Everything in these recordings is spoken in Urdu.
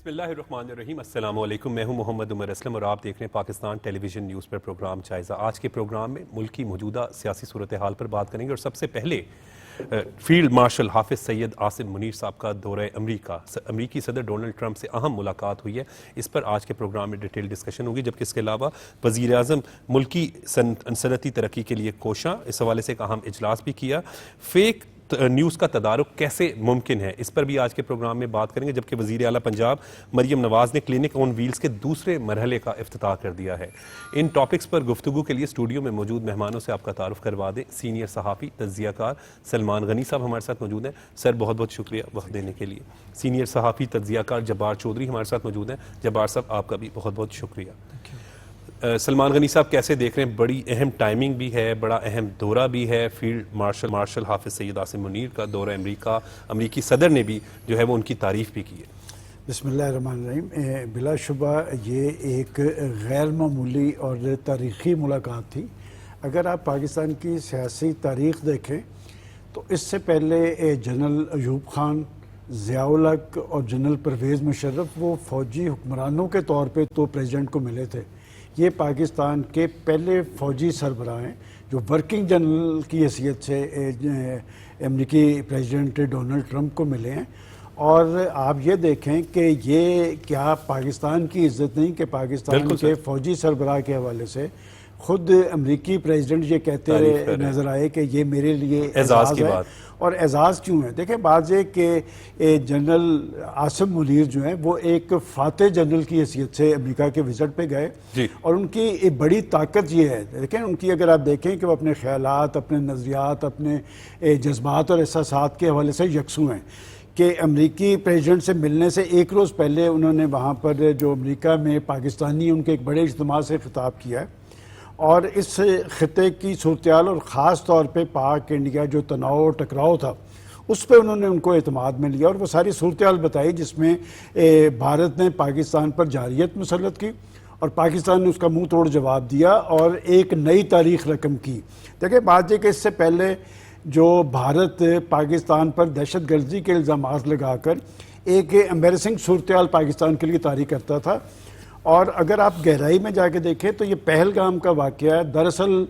بسم اللہ الرحمن الرحیم۔ السلام علیکم، میں ہوں محمد عمر اسلم اور آپ دیکھ رہے ہیں پاکستان ٹیلی ویژن نیوز پر پروگرام جائزہ۔ آج کے پروگرام میں ملک کی موجودہ سیاسی صورتحال پر بات کریں گے اور سب سے پہلے فیلڈ مارشل حافظ سید عاصم منیر صاحب کا دورہ امریکی صدر ڈونلڈ ٹرمپ سے اہم ملاقات ہوئی ہے، اس پر آج کے پروگرام میں ڈیٹیل ڈسکشن ہوگی، جبکہ اس کے علاوہ وزیر اعظم ملکی صنعتی ترقی کے لیے کوشاں، اس حوالے سے ایک اہم اجلاس بھی کیا۔ فیک نیوز کا تدارک کیسے ممکن ہے، اس پر بھی آج کے پروگرام میں بات کریں گے، جبکہ وزیر اعلیٰ پنجاب مریم نواز نے کلینک آن ویلز کے دوسرے مرحلے کا افتتاح کر دیا ہے۔ ان ٹاپکس پر گفتگو کے لیے اسٹوڈیو میں موجود مہمانوں سے آپ کا تعارف کروا دیں۔ سینئر صحافی تجزیہ کار سلمان غنی صاحب ہمارے ساتھ موجود ہیں، سر بہت بہت شکریہ وقت دینے کے لیے۔ سینئر صحافی تجزیہ کار جبار چودھری ہمارے ساتھ موجود ہیں، جبار صاحب آپ کا بھی بہت بہت شکریہ۔ سلمان غنی صاحب کیسے دیکھ رہے ہیں، بڑی اہم ٹائمنگ بھی ہے، بڑا اہم دورہ بھی ہے، فیلڈ مارشل حافظ سید عاصم منیر کا دورہ امریکی صدر نے بھی جو ہے وہ ان کی تعریف بھی کی ہے۔ بسم اللہ الرحمن الرحیم۔ بلا شبہ یہ ایک غیر معمولی اور تاریخی ملاقات تھی۔ اگر آپ پاکستان کی سیاسی تاریخ دیکھیں تو اس سے پہلے جنرل ایوب خان، ضیاء الحق اور جنرل پرویز مشرف وہ فوجی حکمرانوں کے طور پہ تو پریزیڈنٹ کو ملے تھے۔ یہ پاکستان کے پہلے فوجی سربراہ ہیں جو ورکنگ جنرل کی حیثیت سے امریکی پریزیڈنٹ ڈونلڈ ٹرمپ کو ملے ہیں، اور آپ یہ دیکھیں کہ یہ کیا پاکستان کی عزت نہیں کہ پاکستان کے فوجی سربراہ کے حوالے سے خود امریکی پریزیڈنٹ یہ کہتے ہوئے نظر آئے کہ یہ میرے لیے اعزاز ہے۔ اور اعزاز کیوں ہے؟ دیکھیں، بات یہ کہ جنرل عاصم منیر جو ہیں وہ ایک فاتح جنرل کی حیثیت سے امریکہ کے وزٹ پہ گئے، اور ان کی ایک بڑی طاقت یہ ہے، دیکھیں ان کی، اگر آپ دیکھیں کہ وہ اپنے خیالات، اپنے نظریات، اپنے جذبات اور احساسات کے حوالے سے یکسو ہیں، کہ امریکی پریزیڈنٹ سے ملنے سے ایک روز پہلے انہوں نے وہاں پر جو امریکہ میں پاکستانی ان کے ایک بڑے اجتماع سے خطاب کیا ہے، اور اس خطے کی صورتحال اور خاص طور پہ پاک انڈیا جو تناؤ اور ٹکراؤ تھا اس پہ انہوں نے ان کو اعتماد میں لیا، اور وہ ساری صورتحال بتائی جس میں بھارت نے پاکستان پر جارحیت مسلط کی اور پاکستان نے اس کا منہ توڑ جواب دیا اور ایک نئی تاریخ رقم کی۔ دیکھیں، بات یہ کہ اس سے پہلے جو بھارت پاکستان پر دہشت گردی کے الزامات لگا کر ایک ایمبیرسنگ صورتحال پاکستان کے لیے طاری کرتا تھا، اور اگر آپ گہرائی میں جا کے دیکھیں تو یہ پہلگام کا واقعہ ہے۔ دراصل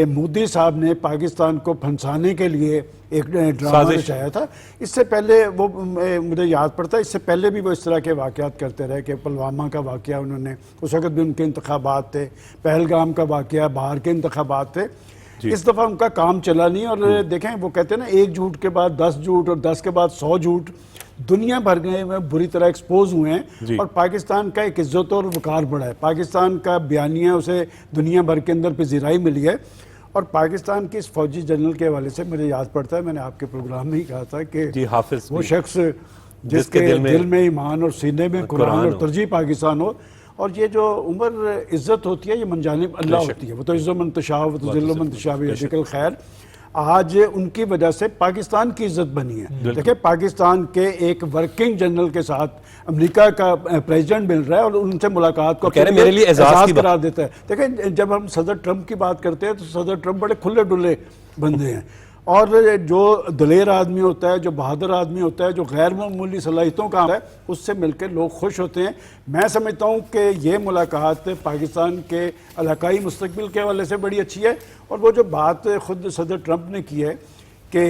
مودی صاحب نے پاکستان کو پھنسانے کے لیے ایک ڈرامہ رچایا تھا۔ اس سے پہلے وہ مجھے یاد پڑتا ہے، اس سے پہلے بھی وہ اس طرح کے واقعات کرتے رہے، کہ پلوامہ کا واقعہ انہوں نے، اس وقت بھی ان کے انتخابات تھے، پہلگام کا واقعہ، باہر کے انتخابات تھے۔ اس دفعہ ان کا کام چلا نہیں، اور دیکھیں وہ کہتے ہیں نا، ایک جھوٹ کے بعد 10 جھوٹ اور 10 کے بعد 100 جھوٹ دنیا بھر میں بری طرح ایکسپوز ہوئے ہیں، اور پاکستان کا ایک عزت اور وقار بڑھا ہے، پاکستان کا بیانیہ اسے دنیا بھر کے اندر پذیرائی ملی ہے۔ اور پاکستان کے اس فوجی جنرل کے حوالے سے مجھے یاد پڑتا ہے، میں نے آپ کے پروگرام میں ہی کہا تھا کہ وہ شخص جس کے دل میں ایمان اور سینے میں قرآن اور ترجیح پاکستان ہو، اور یہ جو عمر عزت ہوتی ہے یہ من جانب اللہ ہوتی ہے، وہ تو عز و من تشاء و تذل من تشاء بیدک الخیر۔ آج ان کی وجہ سے پاکستان کی عزت بنی ہے۔ دیکھیں، پاکستان کے ایک ورکنگ جنرل کے ساتھ امریکہ کا پریزیڈنٹ مل رہا ہے اور ان سے ملاقات کو میرے لیے اعزاز قرار دیتا ہے۔ دیکھیں، جب ہم صدر ٹرمپ کی بات کرتے ہیں تو صدر ٹرمپ بڑے کھلے ڈلے بندے ہیں، اور جو دلیر آدمی ہوتا ہے، جو بہادر آدمی ہوتا ہے، جو غیر معمولی صلاحیتوں کا ہے، اس سے مل کے لوگ خوش ہوتے ہیں۔ میں سمجھتا ہوں کہ یہ ملاقات پاکستان کے علاقائی مستقبل کے حوالے سے بڑی اچھی ہے، اور وہ جو بات خود صدر ٹرمپ نے کی ہے کہ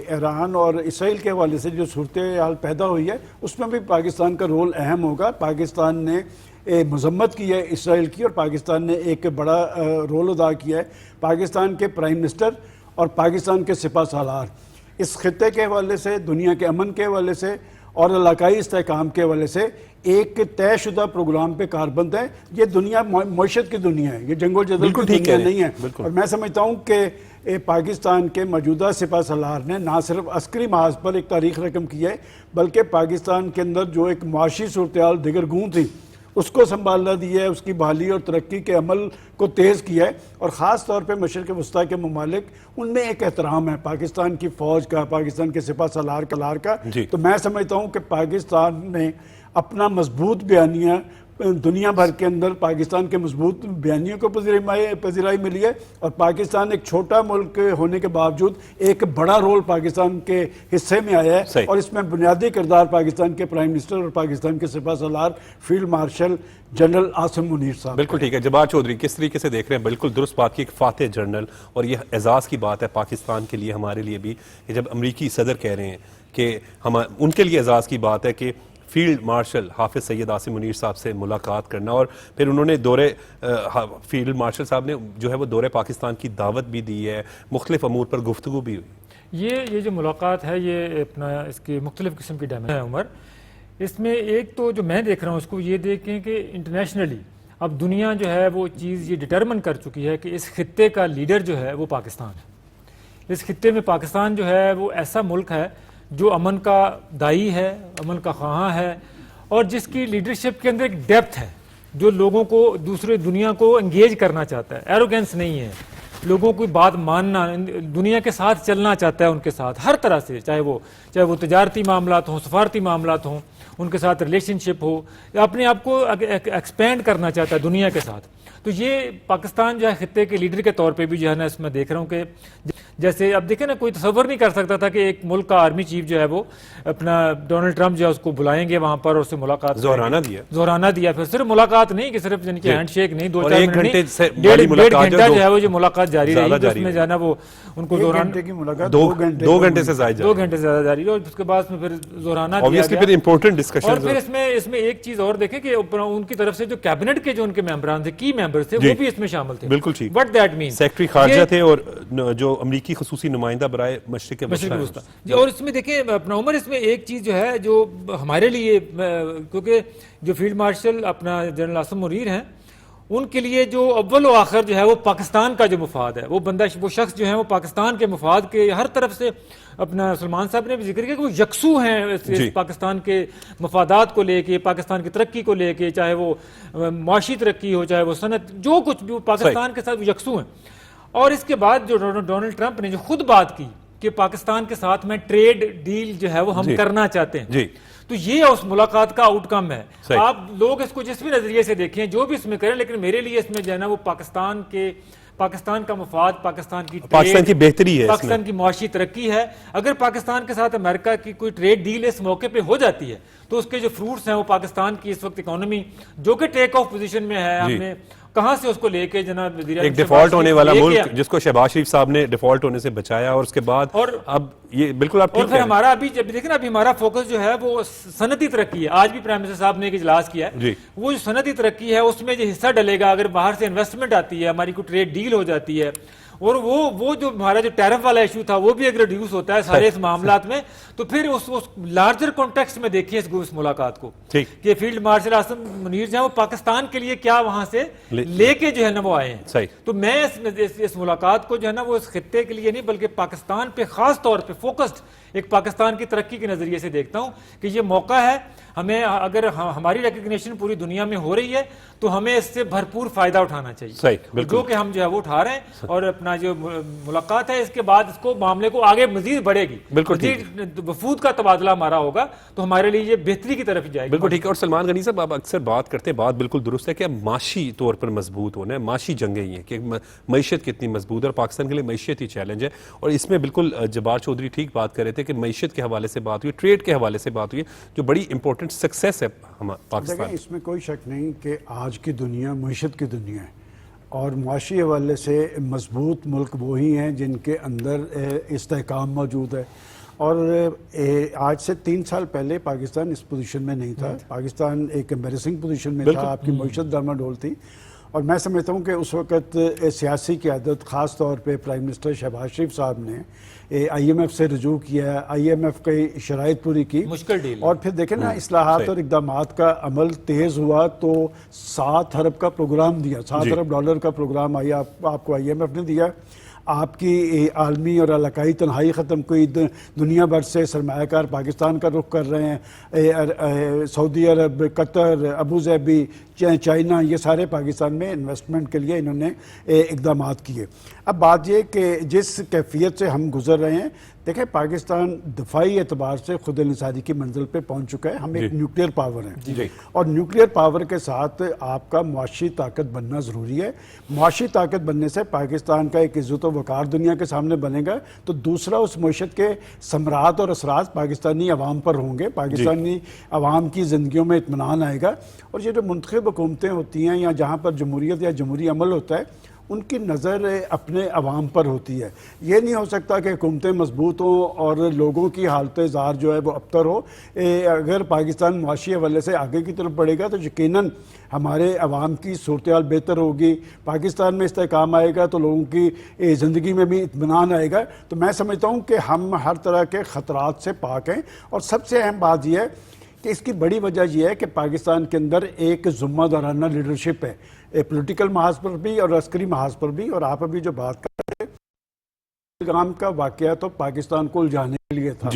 ایران اور اسرائیل کے حوالے سے جو صورتحال پیدا ہوئی ہے، اس میں بھی پاکستان کا رول اہم ہوگا۔ پاکستان نے مذمت کی ہے اسرائیل کی، اور پاکستان نے ایک بڑا رول ادا کیا ہے۔ پاکستان کے پرائم منسٹر اور پاکستان کے سپہ سالار اس خطے کے حوالے سے، دنیا کے امن کے حوالے سے اور علاقائی استحکام کے حوالے سے ایک طے شدہ پروگرام پہ کاربند ہے۔ یہ دنیا معیشت کی دنیا ہے، یہ جنگ و جدل کی دنیا نہیں ہے، اور میں سمجھتا ہوں کہ پاکستان کے موجودہ سپہ سالار نے نہ صرف عسکری محاذ پر ایک تاریخ رقم کی ہے، بلکہ پاکستان کے اندر جو ایک معاشی صورتحال دگرگوں تھی اس کو سنبھالنا دیا ہے، اس کی بحالی اور ترقی کے عمل کو تیز کیا ہے، اور خاص طور پہ مشرق وسطیٰ کے ممالک ان میں ایک احترام ہے پاکستان کی فوج کا، پاکستان کے سپہ سالار کا۔ تو میں سمجھتا ہوں کہ پاکستان نے اپنا مضبوط بیانیہ دنیا بھر کے اندر پاکستان کے مضبوط بیانیوں کو پذیرائی ملی ہے، اور پاکستان ایک چھوٹا ملک ہونے کے باوجود ایک بڑا رول پاکستان کے حصے میں آیا ہے، اور اس میں بنیادی کردار پاکستان کے پرائم منسٹر اور پاکستان کے سپہ سالار field marshal general Asim Munir sahib. بالکل ٹھیک ہے جبار چودھری، کس طریقے سے دیکھ رہے ہیں؟ بالکل درست بات کی، ایک فاتح جنرل، اور یہ اعزاز کی بات ہے پاکستان کے لیے، ہمارے لیے بھی، کہ جب امریکی صدر کہہ رہے ہیں کہ ان کے لیے اعزاز کی بات ہے کہ فیلڈ مارشل حافظ سید عاصم منیر صاحب سے ملاقات کرنا، اور پھر انہوں نے فیلڈ مارشل صاحب نے جو ہے وہ دورے پاکستان کی دعوت بھی دی ہے، مختلف امور پر گفتگو بھی ہوئی۔ یہ جو ملاقات ہے یہ اپنا اس کی مختلف قسم کی ڈیمیج ہے عمر۔ اس میں ایک تو جو میں دیکھ رہا ہوں اس کو یہ دیکھیں کہ انٹرنیشنلی اب دنیا جو ہے وہ چیز یہ ڈٹرمن کر چکی ہے کہ اس خطے کا لیڈر جو ہے وہ پاکستان ہے۔ اس خطے میں پاکستان جو ہے وہ ایسا ملک ہے جو امن کا دائی ہے، امن کا خواہاں ہے، اور جس کی لیڈرشپ کے اندر ایک ڈیپتھ ہے، جو لوگوں کو دوسرے دنیا کو انگیج کرنا چاہتا ہے، ایروگینس نہیں ہے، لوگوں کی بات ماننا، دنیا کے ساتھ چلنا چاہتا ہے، ان کے ساتھ ہر طرح سے، چاہے وہ تجارتی معاملات ہوں، سفارتی معاملات ہوں، ان کے ساتھ ریلیشن شپ ہو، یا اپنے آپ کو ایکسپینڈ کرنا چاہتا ہے دنیا کے ساتھ۔ تو یہ پاکستان جو ہے خطے کے لیڈر کے طور پہ بھی جو ہے نا اس میں دیکھ رہا ہوں کہ جیسے اب دیکھیں نا، کوئی تصور نہیں کر سکتا تھا کہ ایک ملک کا آرمی چیف جو ہے وہ اپنا ڈونلڈ ٹرمپ جو ہے اس کو بلائیں گے وہاں پر اور اس سے ملاقات زہرانہ دیا پھر صرف ملاقات نہیں کہ صرف یعنی کہ ہینڈ شیک نہیں، 2-4 منٹ نہیں، ڈیڑھ گھنٹہ جو ہے وہ جو ملاقات جاری رہی، اس میں جو ہے نا وہ ان کو 2 گھنٹے سے زیادہ جاری رہی، اور اس کے بعد میں پھر زہرانہ دیا گیا۔ اور پھر اس میں ایک چیز اور دیکھیں کہ ان کی طرف سے جو کیبنٹ کے جو ان کے ممبران تھے، کی ممبر تھے، وہ بھی اس میں شامل تھے۔ بالکل ٹھیک، وٹ دیٹ مین سیکرٹری خارجہ تھے اور جو امریکی خصوصی نمائندہ برائے مشرق وسطی۔ اور اس میں دیکھیں اپنا عمر، اس میں ایک چیز جو ہے جو ہمارے لیے، کیونکہ جو فیلڈ مارشل اپنا جنرل عاصم منیر ہیں، ان کے لیے جو اول و آخر جو ہے وہ پاکستان کا جو مفاد ہے، وہ شخص جو ہے وہ پاکستان کے مفاد کے ہر طرف سے، اپنا سلمان صاحب نے بھی ذکر کیا کہ وہ یکسو ہیں پاکستان کے مفادات کو لے کے، پاکستان کی ترقی کو لے کے، چاہے وہ معاشی ترقی ہو، چاہے وہ صنعت، جو کچھ بھی پاکستان کے ساتھ وہ یکسو ہیں۔ اور اس کے بعد جو ڈونلڈ ٹرمپ نے جو خود بات کی کہ پاکستان کے ساتھ میں ٹریڈ ڈیل جو ہے وہ ہم کرنا چاہتے ہیں، تو یہ اس ملاقات کا آؤٹ کم ہے۔ آپ لوگ اس کو جس بھی نظریے سے دیکھیں، جو بھی اس میں کریں، لیکن میرے لیے اس میں جو ہے نا وہ پاکستان کا مفاد، پاکستان کی بہتری ہے، پاکستان کی معاشی ترقی ہے۔ اگر پاکستان کے ساتھ امریکہ کی کوئی ٹریڈ ڈیل اس موقع پہ ہو جاتی ہے تو اس کے جو فروٹس ہیں وہ پاکستان کی اس وقت اکانومی جو کہ ٹیک آف پوزیشن میں ہے، ہم نے کہاں سے اس کو لے کے جناب وزیر اعظم ایک ڈیفالٹ ہونے والا ملک جس کو شہباز شریف صاحب نے ڈیفالٹ ہونے سے بچایا، اور اس کے بعد اب یہ بالکل آپ اور پھر ہمارا ابھی جب دیکھیں نا، ابھی ہمارا فوکس جو ہے وہ صنعتی ترقی ہے۔ آج بھی پرائم منسٹر صاحب نے ایک اجلاس کیا ہے، وہ جو صنعتی ترقی ہے اس میں جو حصہ ڈلے گا، اگر باہر سے انویسٹمنٹ آتی ہے، ہماری کوئی ٹریڈ ڈیل ہو جاتی ہے، اور وہ جو ہمارا جو ٹیرف والا ایشو تھا وہ بھی اگر ریڈیوس ہوتا ہے سارے اس معاملات میں، تو پھر اس لارجر کانٹیکسٹ میں دیکھیں اس ملاقات کو کہ فیلڈ مارشل عاصم منیر جو ہے وہ پاکستان کے لیے کیا وہاں سے لے کے جو ہے نا وہ آئے ہیں۔ تو میں اس ملاقات کو جو ہے نا وہ اس خطے کے لیے نہیں بلکہ پاکستان پہ خاص طور پہ فوکسڈ ایک پاکستان کی ترقی کے نظریے سے دیکھتا ہوں کہ یہ موقع ہے، ہمیں اگر ہماری ریکگنیشن پوری دنیا میں ہو رہی ہے تو ہمیں اس سے بھرپور فائدہ اٹھانا چاہیے، جو کہ ہم جو ہے وہ اٹھا رہے ہیں۔ اور اپنا جو ملاقات ہے اس کے بعد اس کو معاملے کو آگے مزید بڑھے گی، مزید وفود کا تبادلہ ہمارا ہوگا تو ہمارے لیے یہ بہتری کی طرف جائے گی۔ بالکل ٹھیک ہے۔ اور سلمان غنی صاحب، آپ اکثر بات کرتے ہیں، بات بالکل درست ہے کہ معاشی طور پر مضبوط ہونا ہے، معاشی جنگیں یہ کہ معیشت کتنی مضبوط ہے، اور پاکستان کے لیے معیشت ہی چیلنج ہے، اور اس میں بالکل جبار چودھری ٹھیک بات کر رہے تھے کہ معیشت کے حوالے سے بات ہوئی، ٹریڈ کے حوالے سے بات ہوئی، جو بڑی امپورٹنٹ سکسیس ہے پاکستان۔ اس میں کوئی شک نہیں کہ آج کی دنیا معیشت کی دنیا ہے، اور معاشی حوالے سے مضبوط ملک وہی ہیں جن کے اندر استحکام موجود ہے۔ اور آج سے 3 سال پہلے پاکستان اس پوزیشن میں نہیں تھا، پاکستان ایک ایمبیرسنگ پوزیشن میں تھا، آپ کی معیشت ڈاما ڈول تھی۔ اور میں سمجھتا ہوں کہ اس وقت سیاسی قیادت خاص طور پہ پرائم منسٹر شہباز شریف صاحب نے IMF سے رجوع کیا، IMF کی شرائط پوری کی، مشکل ڈیل، اور پھر دیکھیں نا اصلاحات اور اقدامات کا عمل تیز ہوا تو 7 ارب کا پروگرام دیا، $7 ارب کا پروگرام آیا آپ کو IMF نے دیا۔ آپ کی عالمی اور علاقائی تنہائی ختم ہوئی، دنیا بھر سے سرمایہ کار پاکستان کا رخ کر رہے ہیں، سعودی عرب، قطر، ابوظہبی، چائنا، یہ سارے پاکستان میں انویسٹمنٹ کے لیے انہوں نے اقدامات کیے۔ اب بات یہ کہ جس کیفیت سے ہم گزر رہے ہیں، دیکھیں پاکستان دفاعی اعتبار سے خود انحصاری کی منزل پہ پہنچ چکا ہے، ہم ایک نیوکلیئر پاور ہیں، اور نیوکلیئر پاور کے ساتھ آپ کا معاشی طاقت بننا ضروری ہے۔ معاشی طاقت بننے سے پاکستان کا ایک عزت و وقار دنیا کے سامنے بنے گا، تو دوسرا اس معیشت کے ثمرات اور اثرات پاکستانی عوام پر ہوں گے، پاکستانی عوام کی زندگیوں میں اطمینان آئے گا۔ اور یہ جو منتخب حکومتیں ہوتی ہیں یا جہاں پر جمہوریت یا جمہوری عمل ہوتا ہے، ان کی نظر اپنے عوام پر ہوتی ہے۔ یہ نہیں ہو سکتا کہ حکومتیں مضبوط ہوں اور لوگوں کی حالت زار جو ہے وہ ابتر ہو۔ اگر پاکستان معاشی حوالے سے آگے کی طرف بڑھے گا تو یقیناً ہمارے عوام کی صورتحال بہتر ہوگی، پاکستان میں استحکام آئے گا تو لوگوں کی زندگی میں بھی اطمینان آئے گا۔ تو میں سمجھتا ہوں کہ ہم ہر طرح کے خطرات سے پاک ہیں، اور سب سے اہم بات یہ ہے کہ اس کی بڑی وجہ یہ ہے کہ پاکستان کے اندر ایک ذمہ دارانہ لیڈرشپ ہے، پولیٹیکل محاذ پر بھی اور عسکری محاذ پر بھی۔ اور آپ ابھی جو بات کر رہے ہیں، پہلگام کا واقعہ تو پاکستان کو الجھانے کے لیے تھا،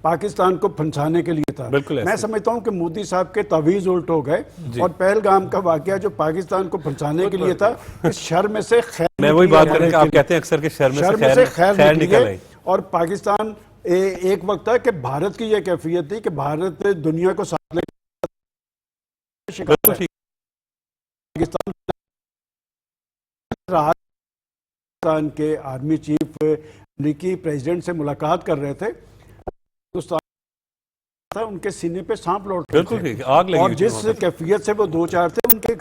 پاکستان کو پھنسانے کے لیے تھا۔ میں سمجھتا ہوں کہ مودی صاحب کے تعویذ الٹ ہو گئے، اور پہلگام کا واقعہ جو پاکستان کو پھنسانے کے لیے تھا، اس شر میں سے خیر، میں وہی بات کرنے کا آپ کہتے ہیں اکثر کہ شر میں سے خیر نکل آئی، اور پاکستان ایک وقت تھا کہ بھارت کی یہ کیفیت تھی کہ بھارت دنیا کو ساتھ لے پاکستان کے آرمی چیف امریکی پریزیڈنٹ سے ملاقات کر رہے تھے، ان کے سینے پہ سانپ لوٹ رہے تھے، اور جس کیفیت سے وہ دو چار تھے، ان کے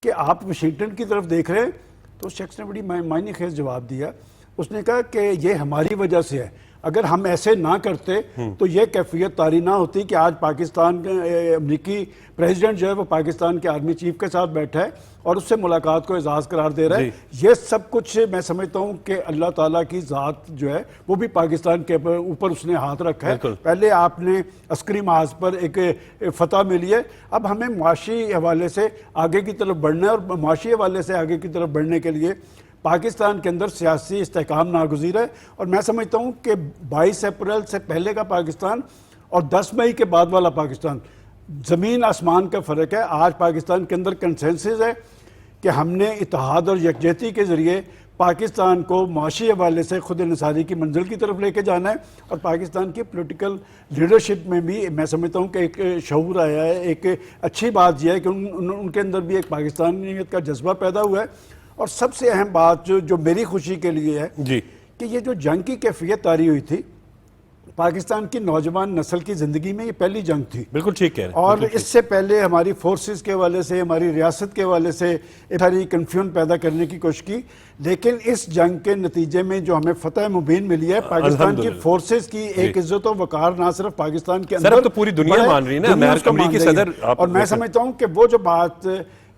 کہ آپ واشنگٹن کی طرف دیکھ رہے ہیں، تو اس شخص نے بڑی معنی خیز جواب دیا۔ اس نے کہا کہ یہ ہماری وجہ سے ہے، اگر ہم ایسے نہ کرتے تو یہ کیفیت طاری نہ ہوتی کہ آج پاکستان امریکی پریزیڈنٹ جو ہے وہ پاکستان کے آرمی چیف کے ساتھ بیٹھا ہے اور اس سے ملاقات کو اعزاز قرار دے رہا ہے۔ یہ سب کچھ میں سمجھتا ہوں کہ اللہ تعالیٰ کی ذات جو ہے وہ بھی پاکستان کے اوپر اس نے ہاتھ رکھا ہے۔ پہلے آپ نے عسکری محاذ پر ایک فتح ملی ہے، اب ہمیں معاشی حوالے سے آگے کی طرف بڑھنا ہے، اور معاشی حوالے سے آگے کی طرف بڑھنے کے لیے پاکستان کے اندر سیاسی استحکام ناگزیر ہے۔ اور میں سمجھتا ہوں کہ 22 اپریل سے پہلے کا پاکستان اور 10 مئی کے بعد والا پاکستان، زمین آسمان کا فرق ہے۔ آج پاکستان کے اندر کنسنسس ہے کہ ہم نے اتحاد اور یکجہتی کے ذریعے پاکستان کو معاشی حوالے سے خود انحصاری کی منزل کی طرف لے کے جانا ہے، اور پاکستان کی پولیٹیکل لیڈرشپ میں بھی میں سمجھتا ہوں کہ ایک شعور آیا ہے۔ ایک اچھی بات یہ ہے کہ ان کے اندر بھی ایک پاکستانیت کا جذبہ پیدا ہوا ہے۔ اور سب سے اہم بات جو میری خوشی کے لیے ہے کہ یہ جو جنگ کی کیفیت طاری ہوئی تھی پاکستان کی نوجوان نسل کی زندگی میں، یہ پہلی جنگ تھی۔ بالکل ٹھیک ہے، اور اس سے پہلے ہماری فورسز کے حوالے سے، ہماری ریاست کے حوالے سے ساری کنفیوژن پیدا کرنے کی کوشش کی، لیکن اس جنگ کے نتیجے میں جو ہمیں فتح مبین ملی ہے، پاکستان کی فورسز کی ایک عزت و وقار نہ صرف پاکستان کے اندر، تو پوری دنیا مان رہی ہے نا، امریکی صدر۔ اور میں سمجھتا ہوں کہ وہ جو بات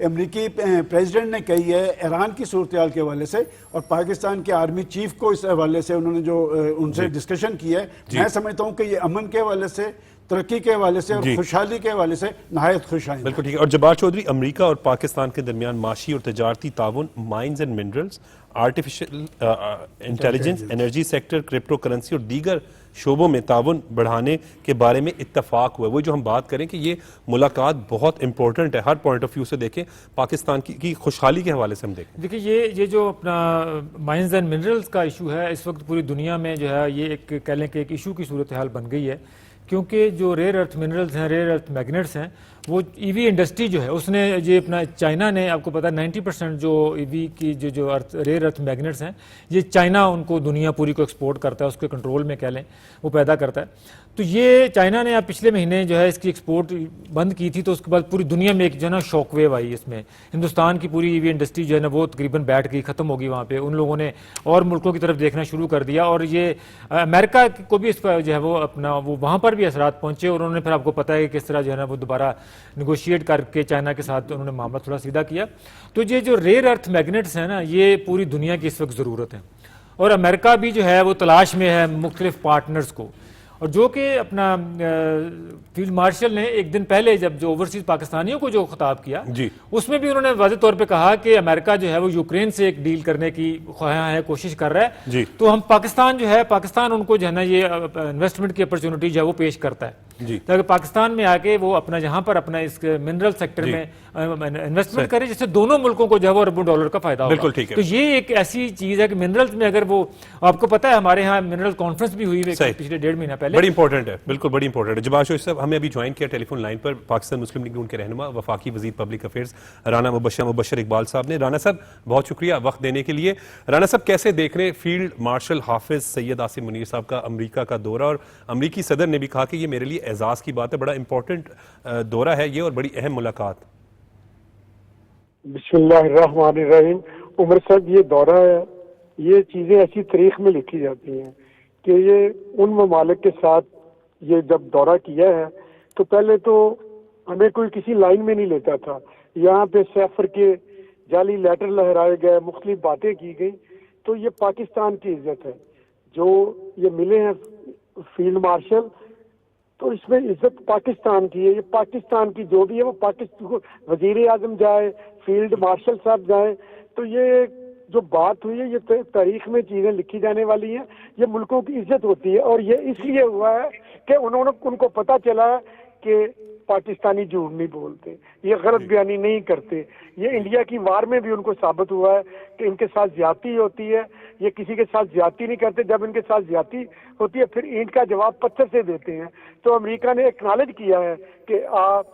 امریکی پریزیڈنٹ نے کہی ہے ایران کی صورتحال کے حوالے سے، اور پاکستان کے آرمی چیف کو اس حوالے سے انہوں نے جو ان سے ڈسکشن کی ہے، میں سمجھتا ہوں کہ یہ امن کے حوالے سے، ترقی کے حوالے سے اور خوشحالی کے حوالے سے نہایت خوش آئیں۔ بالکل ٹھیک ہے۔ اور جبار چودھری، امریکہ اور پاکستان کے درمیان معاشی اور تجارتی تعاون، mines and minerals, artificial intelligence, energy sector, crypto currency اور دیگر شعبوں میں تعاون بڑھانے کے بارے میں اتفاق ہوا ہے۔ وہ جو ہم بات کریں کہ یہ ملاقات بہت امپورٹنٹ ہے، ہر پوائنٹ آف ویو سے دیکھیں، پاکستان کی خوشحالی کے حوالے سے ہم دیکھیں۔ دیکھیں یہ جو اپنا مائنز اینڈ منرلز کا ایشو ہے، اس وقت پوری دنیا میں جو ہے یہ ایک کہہ لیں کہ ایک ایشو کی صورتحال بن گئی ہے، کیونکہ جو ریئر ارتھ منرلز ہیں، ریئر ارتھ میگنیٹس ہیں، وہ ای وی انڈسٹری جو ہے اس نے یہ اپنا چائنا نے، آپ کو پتا 90% جو ای وی کی جو ریئر ارتھ میگنیٹس ہیں، یہ چائنا ان کو دنیا پوری کو ایکسپورٹ کرتا ہے، اس کے کنٹرول میں کہہ لیں وہ پیدا کرتا ہے۔ تو یہ چائنا نے اب پچھلے مہینے جو ہے اس کی ایکسپورٹ بند کی تھی، تو اس کے بعد پوری دنیا میں ایک جو ہے نا شاک ویو آئی۔ اس میں ہندوستان کی پوری ای وی انڈسٹری جو ہے نا وہ تقریباً بیٹھ گئی، ختم ہو گئی وہاں پہ۔ ان لوگوں نے اور ملکوں کی طرف دیکھنا شروع کر دیا، اور یہ امریکہ کو بھی اس کا جو ہے وہ اپنا وہ وہاں پر بھی اثرات پہنچے، اور انہوں نے پھر آپ کو پتہ ہے کہ کس طرح جو ہے نا وہ دوبارہ نیگوشیٹ کر کے چائنا کے ساتھ انہوں نے معاملہ تھوڑا سیدھا کیا۔ تو یہ جو ریئر ارتھ میگنیٹس ہیں نا، یہ پوری دنیا کی اس وقت ضرورت ہے، اور امریکہ بھی جو ہے وہ تلاش میں ہے مختلف پارٹنرز کو، اور جو کہ اپنا فیلڈ مارشل نے ایک دن پہلے جب جو اوورسیز پاکستانیوں کو جو خطاب کیا جی اس میں بھی انہوں نے واضح طور پہ کہا کہ امریکہ جو ہے وہ یوکرین سے ایک ڈیل کرنے کی خواہاں ہے، کوشش کر رہا ہے، جی تو ہم پاکستان جو ہے پاکستان ان کو جو ہے نا یہ انویسٹمنٹ کی اپرچونٹی جو ہے وہ پیش کرتا ہے جی تاکہ پاکستان میں آ کے وہ اپنا یہاں پر اپنا اس منرل سیکٹر میں انویسٹمنٹ کرے جس سے دونوں ملکوں کو جو ہے وہ اربوں ڈالر کا فائدہ ہوگا. بالکل ٹھیک ہے. تو یہ ایک ایسی چیز ہے کہ منرلز میں اگر وہ آپ کو پتا ہے ہمارے ہاں منرل کانفرنس بھی ہوئی ہے پچھلے 1.5 مہینہ پہلے، بڑی امپورٹنٹ ہے، بالکل بڑی امپورٹنٹ ہے. جماعت شوش صاحب ہمیں ابھی جوائن کیا ٹیلی فون لائن پر پاکستان مسلم لیگ نون کے رہنما وفاقی وزیر پبلک افیئرز رانا مبشر اقبال صاحب نے. رانا صاحب بہت شکریہ وقت دینے کے لیے. رانا صاحب کیسے دیکھ رہے ہیں فیلڈ مارشل حافظ سید عاصم منیر صاحب کا امریکہ کا دورہ؟ اور امریکی صدر نے بھی کہا کہ یہ میرے لیے اعزاز کی بات ہے، بڑا امپورٹنٹ دورہ ہے یہ اور بڑی اہم ملاقات. بسم اللہ الرحمن الرحیم. عمر صاحب یہ دورہ ہے، یہ چیزیں ایسی تاریخ میں لکھی جاتی ہیں کہ یہ ان ممالک کے ساتھ یہ جب دورہ کیا ہے تو پہلے تو ہمیں کوئی کسی لائن میں نہیں لیتا تھا. یہاں پہ سیفر کے جعلی لیٹر لہرائے گئے، مختلف باتیں کی گئی. تو یہ پاکستان کی عزت ہے جو یہ ملے ہیں فیلڈ مارشل، تو اس میں عزت پاکستان کی ہے. یہ پاکستان کی جو بھی ہے وہ پاکستان، وزیر اعظم جائے، فیلڈ مارشل صاحب جائیں، تو یہ جو بات ہوئی ہے یہ تاریخ میں چیزیں لکھی جانے والی ہیں. یہ ملکوں کی عزت ہوتی ہے اور یہ اس لیے ہوا ہے کہ ان کو پتہ چلا ہے کہ پاکستانی جھوٹ نہیں بولتے، یہ غلط بیانی نہیں کرتے. یہ انڈیا کی وار میں بھی ان کو ثابت ہوا ہے کہ ان کے ساتھ زیادتی ہوتی ہے، یہ کسی کے ساتھ زیادتی نہیں کرتے. جب ان کے ساتھ زیادتی ہوتی ہے پھر اینٹ کا جواب پتھر سے دیتے ہیں. تو امریکہ نے ایکنالج کیا ہے کہ آپ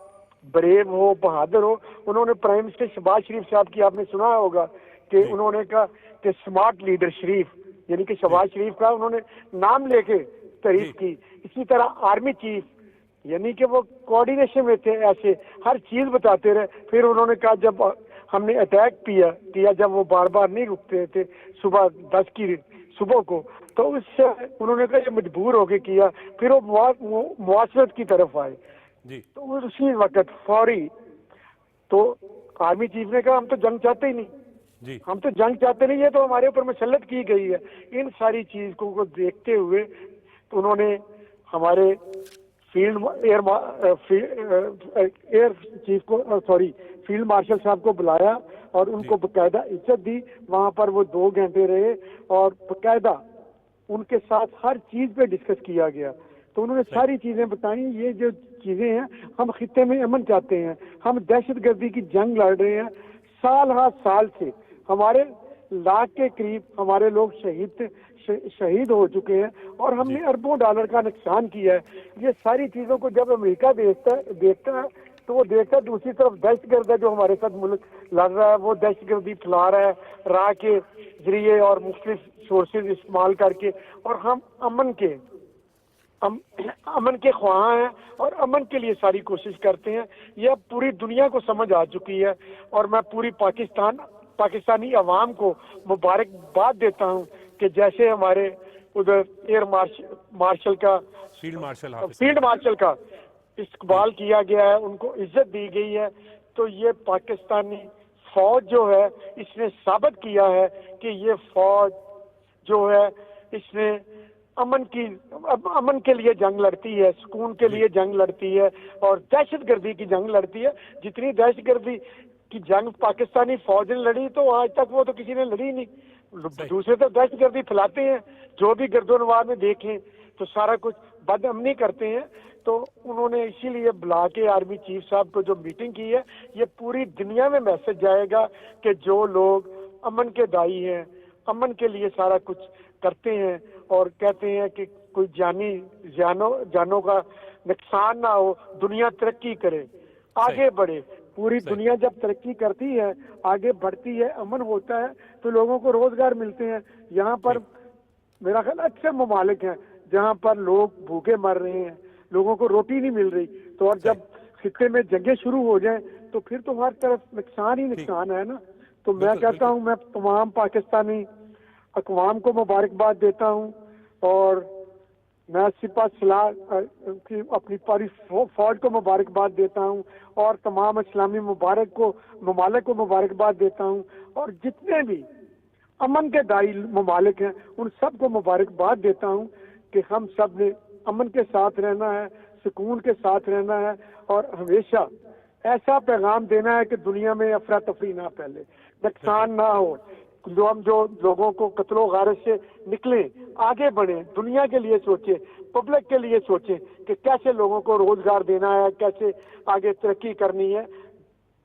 بریو ہو، بہادر ہو. انہوں نے پرائم منسٹر شہباز شریف صاحب کی آپ نے سنا ہوگا کہ انہوں نے کہا کہ اسمارٹ لیڈر شریف، یعنی کہ شہباز شریف کا انہوں نے نام لے کے تعریف کی. اسی طرح آرمی چیف، یعنی کہ وہ کوآرڈینیشن میں تھے، ایسے ہر چیز بتاتے رہے. پھر انہوں نے کہا جب ہم نے اٹیک کیا جب وہ بار بار نہیں رکتے تھے صبح 10 کی صبح کو، تو اس سے انہوں نے کہا یہ مجبور ہو کے کیا. پھر وہ مواصلت کی طرف آئے تو اسی وقت فوری تو آرمی چیف نے کہا ہم تو جنگ چاہتے ہی نہیں، ہم تو جنگ چاہتے نہیں، یہ تو ہمارے اوپر مسلط کی گئی ہے. ان ساری چیز کو دیکھتے ہوئے تو انہوں نے ہمارے فیلڈ مارشل صاحب کو بلایا اور ان کو باقاعدہ عزت دی. وہاں پر وہ 2 گھنٹے رہے اور باقاعدہ ان کے ساتھ ہر چیز پہ ڈسکس کیا گیا. تو انہوں نے ساری چیزیں بتائیں. یہ جو چیزیں ہیں، ہم خطے میں امن چاہتے ہیں، ہم دہشت گردی کی جنگ لڑ رہے ہیں. سال ہر سال سے ہمارے لاکھ کے قریب ہمارے لوگ شہید ہو چکے ہیں اور ہم نے اربوں ڈالر کا نقصان کیا ہے. یہ ساری چیزوں کو جب امریکہ دیکھتا ہے تو وہ دیکھتا ہے دوسری طرف دہشت گرد ہے جو ہمارے ساتھ ملک لڑ رہا ہے، وہ دہشت گردی پھیلا رہا ہے راہ کے ذریعے اور مختلف سورسز استعمال کر کے. اور ہم امن کے خواہاں ہیں اور امن کے لیے ساری کوشش کرتے ہیں. یہ اب پوری دنیا کو سمجھ آ چکی ہے اور میں پوری پاکستانی عوام کو مبارکباد دیتا ہوں کہ جیسے ہمارے ادھر ایئر مارشل کا فیلڈ مارشل کا استقبال کیا گیا ہے، ان کو عزت دی گئی ہے. تو یہ پاکستانی فوج جو ہے اس نے ثابت کیا ہے کہ یہ فوج جو ہے اس نے امن کے لیے جنگ لڑتی ہے، سکون کے لیے جنگ لڑتی ہے اور دہشت گردی کی جنگ لڑتی ہے. جتنی دہشت گردی کی جنگ پاکستانی فوج نے لڑی تو آج تک وہ تو کسی نے لڑی نہیں. دوسرے تو دہشت گردی پھیلاتے ہیں، جو بھی گرد و نواح میں دیکھیں تو سارا کچھ بد امنی کرتے ہیں. تو انہوں نے اسی لیے بلا کے آرمی چیف صاحب کو جو میٹنگ کی ہے، یہ پوری دنیا میں میسج جائے گا کہ جو لوگ امن کے دائی ہیں، امن کے لیے سارا کچھ کرتے ہیں اور کہتے ہیں کہ کوئی جانوں کا نقصان نہ ہو، دنیا ترقی کرے، آگے بڑھے. پوری دنیا جب ترقی کرتی ہے، آگے بڑھتی ہے، امن ہوتا ہے تو لوگوں کو روزگار ملتے ہیں. یہاں پر میرا خیال اچھے ممالک ہیں جہاں پر لوگ بھوکے مر رہے ہیں، لوگوں کو روٹی نہیں مل رہی. تو اور جب خطے میں جنگیں شروع ہو جائیں تو پھر تو ہر طرف نقصان ہی نقصان ہے نا. تو میں کہتا ہوں میں تمام پاکستانی اقوام کو مبارکباد دیتا ہوں اور میں سپاہ سالار اپنی پوری فوج کو مبارکباد دیتا ہوں اور تمام اسلامی ممالک کو مبارکباد دیتا ہوں اور جتنے بھی امن کے دائی ممالک ہیں ان سب کو مبارکباد دیتا ہوں کہ ہم سب نے امن کے ساتھ رہنا ہے, سکون کے ساتھ رہنا ہے, اور ہمیشہ ایسا پیغام دینا ہے کہ دنیا میں افراتفری نہ پھیلے, نقصان نہ ہو. جو لوگوں کو قتل و غارت سے نکلیں, آگے بڑھیں, دنیا کے لیے سوچیں, پبلک کے لیے سوچیں کہ کیسے لوگوں کو روزگار دینا ہے, کیسے آگے ترقی کرنی ہے.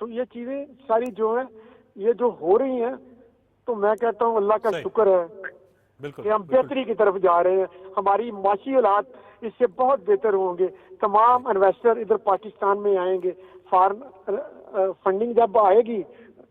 تو یہ چیزیں ساری جو ہیں یہ جو ہو رہی ہیں, تو میں کہتا ہوں اللہ کا شکر ہے کہ ہم بہتری کی طرف جا رہے ہیں. ہماری معاشی حالات اس سے بہت بہتر ہوں گے. تمام انویسٹر ادھر پاکستان میں آئیں گے. فارن فنڈنگ جب آئے گی,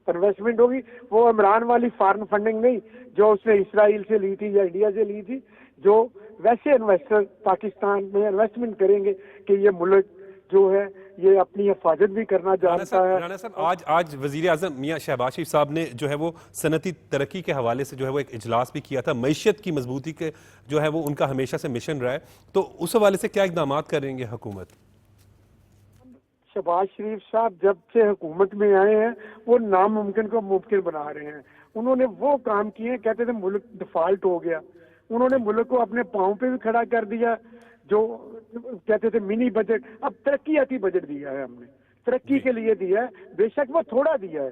انویسٹمنٹ ہوگی, وہ عمران والی فارن فنڈنگ نہیں جو اس نے اسرائیل سے لی تھی یا انڈیا سے لی تھی, جو ویسے انویسٹر پاکستان میں انویسٹمنٹ کریں گے کہ یہ ملک جو ہے یہ اپنی حفاظت بھی کرنا جانتا ہے. رانا صاحب, آج وزیر اعظم میاں شہباز شریف صاحب نے جو ہے وہ صنعتی ترقی کے حوالے سے جو ہے وہ ایک اجلاس بھی کیا تھا. معیشت کی مضبوطی کے جو ہے وہ ان کا ہمیشہ سے مشن رہا ہے, تو اس حوالے سے کیا اقدامات کریں گے حکومت؟ شہباز شریف صاحب جب سے حکومت میں آئے ہیں وہ ناممکن کو ممکن بنا رہے ہیں. انہوں نے وہ کام کیے, کہتے تھے ملک ڈیفالٹ ہو گیا, انہوں نے ملک کو اپنے پاؤں پہ بھی کھڑا کر دیا. جو کہتے تھے منی بجٹ, اب ترقیاتی بجٹ دیا ہے ہم نے, ترقی کے لیے دیا ہے. بے شک وہ تھوڑا دیا ہے,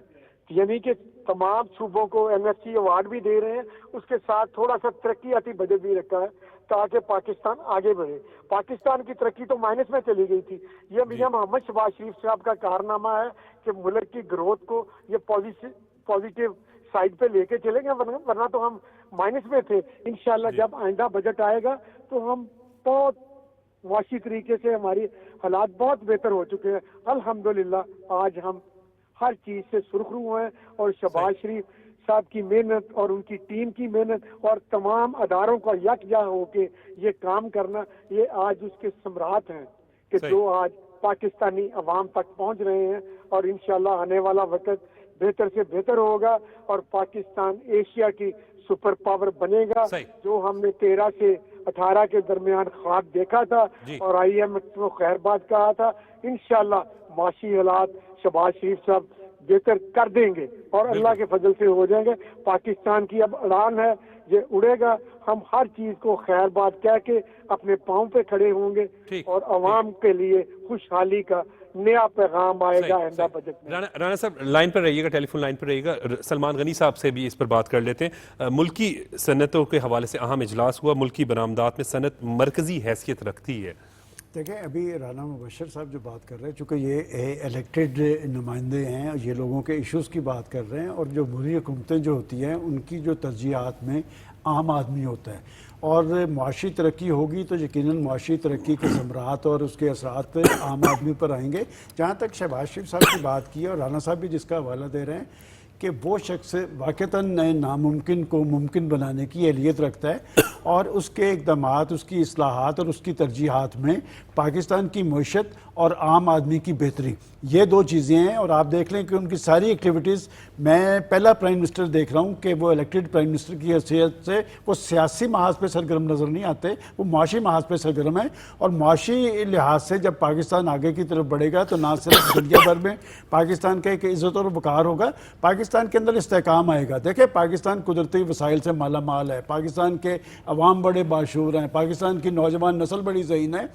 یعنی کہ تمام صوبوں کو MSc ایوارڈ بھی دے رہے ہیں, اس کے ساتھ تھوڑا سا ترقیاتی بجٹ بھی رکھا ہے تاکہ پاکستان آگے بڑھے. پاکستان کی ترقی تو مائنس میں چلی گئی تھی. یہ میاں محمد شہباز شریف صاحب کا کارنامہ ہے کہ ملک کی گروتھ کو یہ پازیٹیو سائڈ پہ لے کے چلیں گے, ورنہ تو ہم مائنس میں تھے. انشاءاللہ جب آئندہ بجٹ آئے گا تو ہم بہت معاشی طریقے سے ہماری حالات بہت بہتر ہو چکے ہیں. الحمدللہ آج ہم ہر چیز سے سرخرو ہیں, اور شہباز شریف صاحب کی محنت اور ان کی ٹیم کی محنت اور تمام اداروں کا یکجا ہو کے یہ کام کرنا, یہ آج اس کے ثمرات ہیں کہ جو آج پاکستانی عوام تک پہنچ رہے ہیں. اور انشاءاللہ آنے والا وقت بہتر سے بہتر ہوگا اور پاکستان ایشیا کی سپر پاور بنے گا. جو ہم نے 13 سے 18 کے درمیان خواب دیکھا تھا اور IMF کو خیر بات کہا تھا, انشاءاللہ معاشی حالات شہباز شریف صاحب بہتر کر دیں گے اور اللہ کے فضل سے ہو جائیں گے. پاکستان کی اب اڑان ہے, یہ اڑے گا. ہم ہر چیز کو خیر بات کہہ کے اپنے پاؤں پہ کھڑے ہوں گے اور عوام کے لیے خوشحالی کا نیا پیغام آئے گا آئندہ بجٹ میں. رانا صاحب لائن پر رہیے گا, ٹیلی فون لائن پر رہیے گا. سلمان غنی صاحب سے بھی اس پر بات کر لیتے ہیں. ملکی صنعتوں کے حوالے سے اہم اجلاس ہوا. ملکی برآمدات میں صنعت مرکزی حیثیت رکھتی ہے. دیکھیں ابھی رانا مبشر صاحب جو بات کر رہے ہیں, چونکہ یہ الیکٹڈ نمائندے ہیں, یہ لوگوں کے ایشوز کی بات کر رہے ہیں, اور جو بری حکومتیں جو ہوتی ہیں ان کی جو ترجیحات میں عام آدمی ہوتا ہے, اور معاشی ترقی ہوگی تو یقیناً معاشی ترقی کے ثمرات اور اس کے اثرات عام آدمی پر آئیں گے. جہاں تک شہباز شریف صاحب کی بات کی ہے, اور رانا صاحب بھی جس کا حوالہ دے رہے ہیں کہ وہ شخص واقعتاً ناممکن کو ممکن بنانے کی اہلیت رکھتا ہے, اور اس کے اقدامات, اس کی اصلاحات اور اس کی ترجیحات میں پاکستان کی معیشت اور عام آدمی کی بہتری, یہ دو چیزیں ہیں. اور آپ دیکھ لیں کہ ان کی ساری ایکٹیویٹیز, میں پہلا پرائم منسٹر دیکھ رہا ہوں کہ وہ الیکٹڈ پرائم منسٹر کی حیثیت سے وہ سیاسی محاذ پہ سرگرم نظر نہیں آتے, وہ معاشی محاذ پہ سرگرم ہیں. اور معاشی لحاظ سے جب پاکستان آگے کی طرف بڑھے گا تو نہ صرف دنیا بھر میں پاکستان کا ایک عزت اور وقار ہوگا, پاکستان کے اندر استحکام آئے گا. دیکھیں پاکستان قدرتی وسائل سے مالا مال ہے, پاکستان کے عوام بڑے باشعور ہیں, پاکستان کی نوجوان نسل بڑی ذہین ہے.